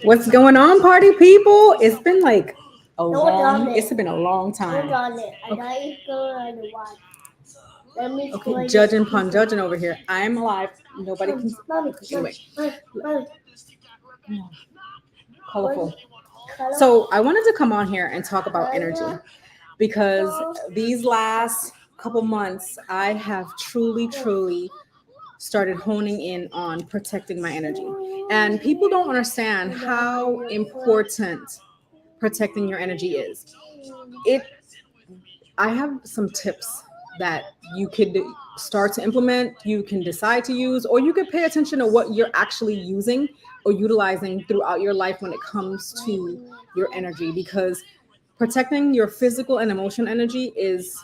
What's going on, party people? It's been like it's been a long time. Okay, judging pun judging over here. I am alive. Nobody can. Anyway, colorful. So I wanted to come on here and talk about energy because these last couple months I have truly started honing in on protecting my energy. And people don't understand how important protecting your energy is. It I have some tips that you could start to implement, you can decide to use, or you could pay attention to what you're actually using or utilizing throughout your life when it comes to your energy, because protecting your physical and emotional energy is,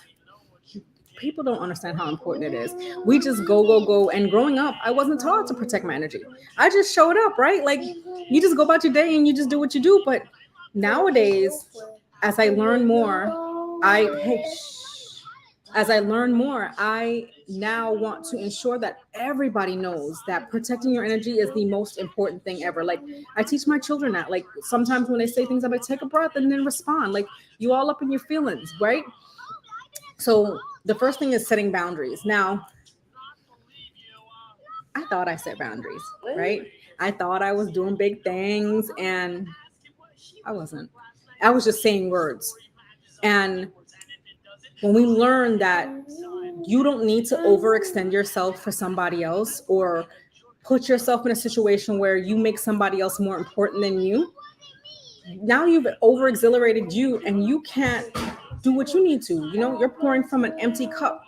people don't understand how important it is. We just go. And growing up, I wasn't taught to protect my energy. I just showed up, right? Like, you just go about your day and you just do what you do. But nowadays, as I learn more, as I learn more, I now want to ensure that everybody knows that protecting your energy is the most important thing ever. Like, I teach my children that. Like, sometimes when they say things, I'm like, take a breath and then respond. Like, you all up in your feelings, right? So the first thing is setting boundaries. Now, I thought I set boundaries, right? I thought I was doing big things, and I wasn't. I was just saying words. And when we learn that you don't need to overextend yourself for somebody else or put yourself in a situation where you make somebody else more important than you, now you've over exhilarated you and you can't do what you need to. You know, you're pouring from an empty cup.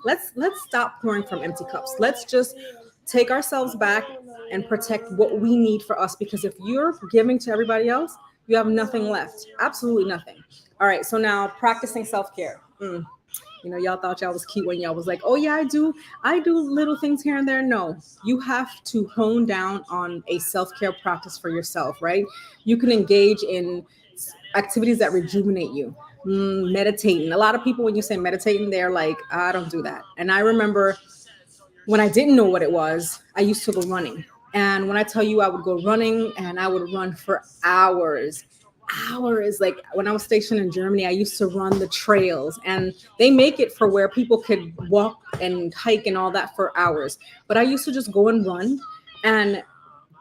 Let's stop pouring from empty cups. Let's just take ourselves back and protect what we need for us, because if you're giving to everybody else, you have nothing left. Absolutely nothing. All right, so now practicing self-care. You know, y'all thought y'all was cute when y'all was like, oh yeah, I do little things here and there. No, you have to hone down on a self-care practice for yourself, right? You can engage in activities that rejuvenate you. Meditating. A lot of people, when you say meditating, they're like, I don't do that. And I remember when I didn't know what it was, I used to go running. And when I tell you, I would go running and I would run for hours. Hours. Like, when I was stationed in Germany, I used to run the trails, and they make it for where people could walk and hike and all that for hours. But I used to just go and run, and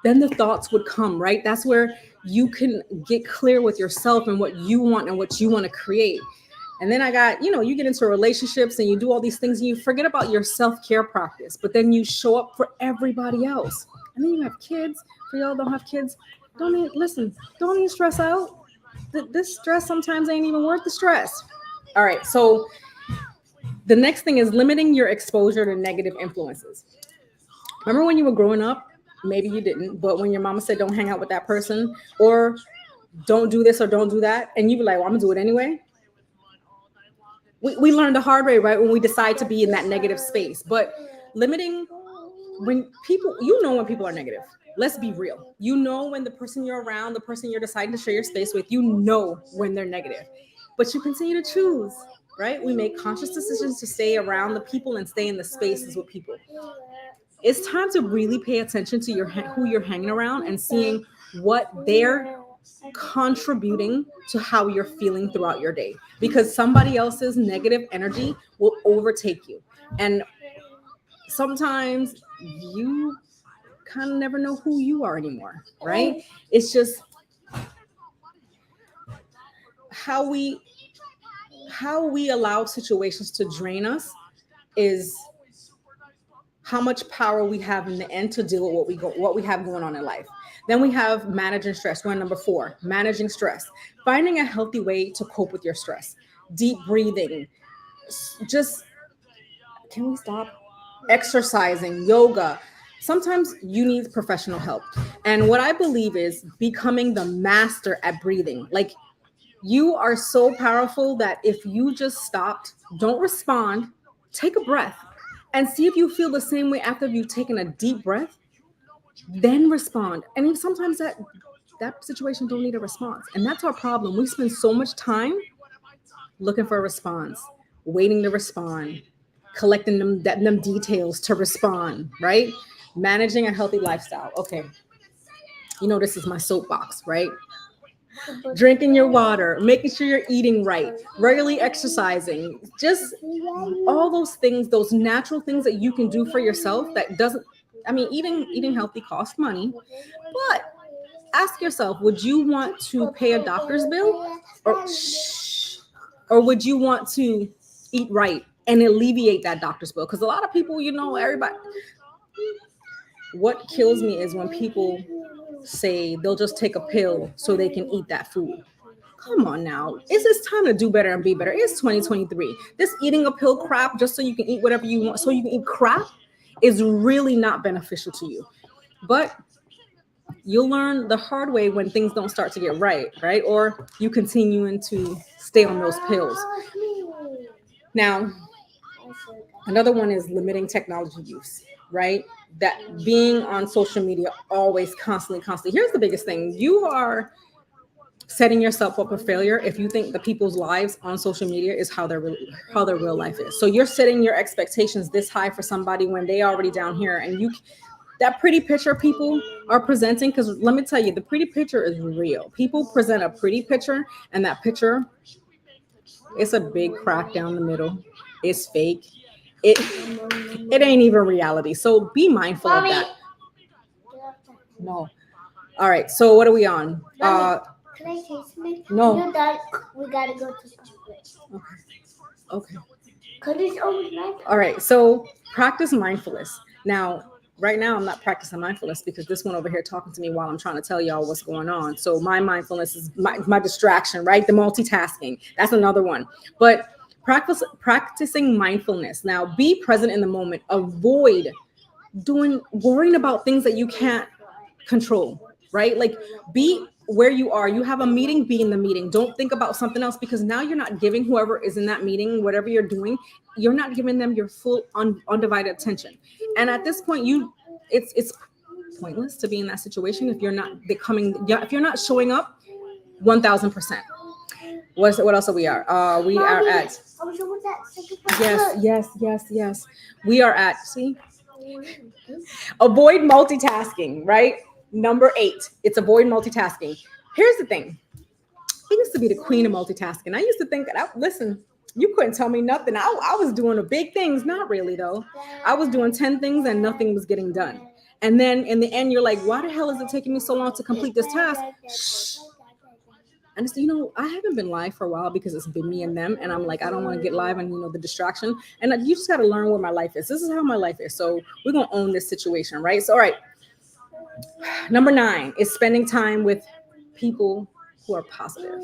then the thoughts would come, right? That's where you can get clear with yourself and what you want and what you want to create. And then I got, you get into relationships and you do all these things and you forget about your self-care practice, but then you show up for everybody else. And then you have kids. For y'all don't have kids, don't even stress out. This stress sometimes ain't even worth the stress. All right, so the next thing is limiting your exposure to negative influences. Remember when you were growing up? Maybe you didn't, but when your mama said don't hang out with that person, or don't do this or don't do that, and you be like, well, I'm gonna do it anyway. We learned the hard way, right? When we decide to be in that negative space. But limiting, when people, when people are negative, let's be real. You know when the person you're around, the person you're deciding to share your space with, you know when they're negative. But you continue to choose, right? We make conscious decisions to stay around the people and stay in the spaces with people. It's time to really pay attention to who you're hanging around and seeing what they're contributing to how you're feeling throughout your day, because somebody else's negative energy will overtake you. And sometimes you kind of never know who you are anymore, right? It's just how we allow situations to drain us is how much power we have in the end to deal with what we have going on in life. Then we have managing stress. We're number 4, managing stress. Finding a healthy way to cope with your stress. Deep breathing. Just, can we stop? Exercising, yoga. Sometimes you need professional help. And what I believe is becoming the master at breathing. Like, you are so powerful that if you just stopped, don't respond, take a breath, and see if you feel the same way after you've taken a deep breath, then respond. And if sometimes that situation don't need a response. And that's our problem. We spend so much time looking for a response, waiting to respond, collecting them details to respond, right? Managing a healthy lifestyle. Okay. You know, this is my soapbox, right? Drinking your water, making sure you're eating right, regularly exercising, just all those things, those natural things that you can do for yourself that doesn't, I mean, eating healthy costs money, but ask yourself, would you want to pay a doctor's bill or or would you want to eat right and alleviate that doctor's bill? Because a lot of people, you know, everybody, what kills me is when people say they'll just take a pill so they can eat that food. Come on now. It's time to do better and be better. It's 2023. This eating a pill crap just so you can eat whatever you want, so you can eat crap, is really not beneficial to you. But you'll learn the hard way when things don't start to get right? Or you continuing to stay on those pills. Now, another one is limiting technology use, right? That being on social media always, constantly. Here's the biggest thing. You are setting yourself up for failure if you think the people's lives on social media is how their real life is. So you're setting your expectations this high for somebody when they already down here, and that pretty picture people are presenting, because let me tell you, the pretty picture is real. People present a pretty picture, and that picture, it's a big crack down the middle. It's fake. It ain't even reality. So be mindful of that. No. All right. So what are we on? Can I taste it? No. You're done. We gotta go to school. Okay. Cause it's always night. All right. So practice mindfulness. Now, right now, I'm not practicing mindfulness because this one over here talking to me while I'm trying to tell y'all what's going on. So my mindfulness is my distraction, right? The multitasking. That's another one. But practicing mindfulness. Now, be present in the moment. Avoid worrying about things that you can't control, right? Like, be where you are. You have a meeting, be in the meeting. Don't think about something else, because now you're not giving whoever is in that meeting, whatever you're doing, you're not giving them your full undivided attention. And at this point, it's pointless to be in that situation if you're not if you're not showing up 1000%. What else are we are? We Mommy, are at yes. We are at, see, avoid multitasking, right? Number 8, it's avoid multitasking. Here's the thing. I used to be the queen of multitasking. I used to think that, listen, you couldn't tell me nothing. I was doing the big things. Not really, though. I was doing 10 things and nothing was getting done. And then in the end, you're like, why the hell is it taking me so long to complete this task? Shh. And it's, I haven't been live for a while because it's been me and them. And I'm like, I don't want to get live and, the distraction. And you just got to learn where my life is. This is how my life is. So we're going to own this situation, right? So, all right. Number 9 is spending time with people who are positive.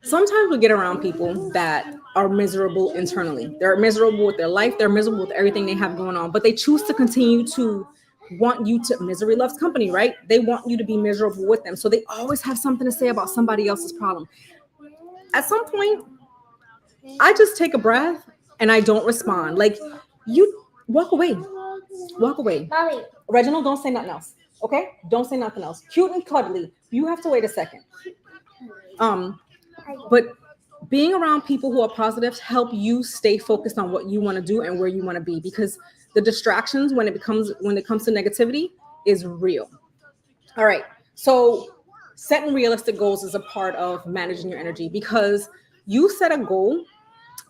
Sometimes we get around people that are miserable internally. They're miserable with their life. They're miserable with everything they have going on, but they choose to continue to want you to, misery loves company, right? They want you to be miserable with them. So they always have something to say about somebody else's problem. At some point, I just take a breath and I don't respond. Like, you walk away. Mommy. Reginald, don't say nothing else. Okay? Don't say nothing else. Cute and cuddly. You have to wait a second. But being around people who are positive help you stay focused on what you want to do and where you want to be, because the distractions when it comes to negativity is real. All right. So setting realistic goals is a part of managing your energy, because you set a goal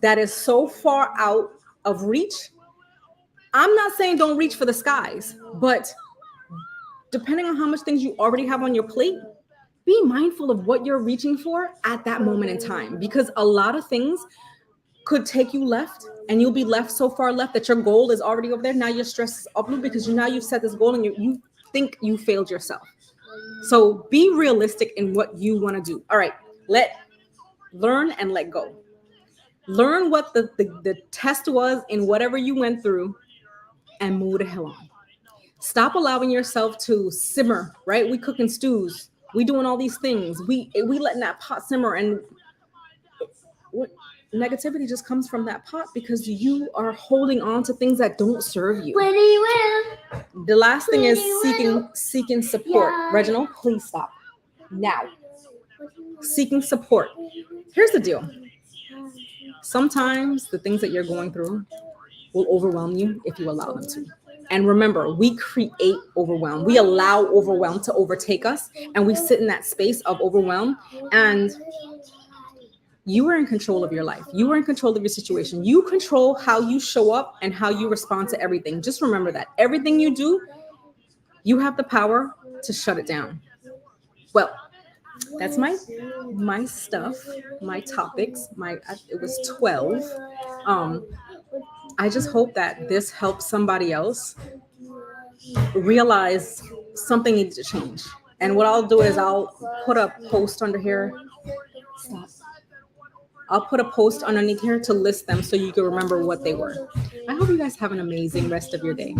that is so far out of reach. I'm not saying don't reach for the skies, but depending on how much things you already have on your plate, be mindful of what you're reaching for at that moment in time, because a lot of things could take you left and you'll be left so far left that your goal is already over there. Now your stress is up because you've set this goal and you think you failed yourself. So be realistic in what you want to do. All right, learn and let go. Learn what the test was in whatever you went through and move the hell on. Stop allowing yourself to simmer, right? We cooking stews. We doing all these things. We letting that pot simmer, and what negativity just comes from that pot because you are holding on to things that don't serve you. The last thing is seeking support. Yeah. Reginald, please stop now. Seeking support. Here's the deal. Sometimes the things that you're going through will overwhelm you if you allow them to. And remember, we create overwhelm. We allow overwhelm to overtake us, and we sit in that space of overwhelm. And you are in control of your life. You are in control of your situation. You control how you show up and how you respond to everything. Just remember that everything you do, you have the power to shut it down. Well, that's my stuff, my topics. It was 12. I just hope that this helps somebody else realize something needs to change. And what I'll do is I'll put a post under here. Stop. I'll put a post underneath here to list them so you can remember what they were. I hope you guys have an amazing rest of your day.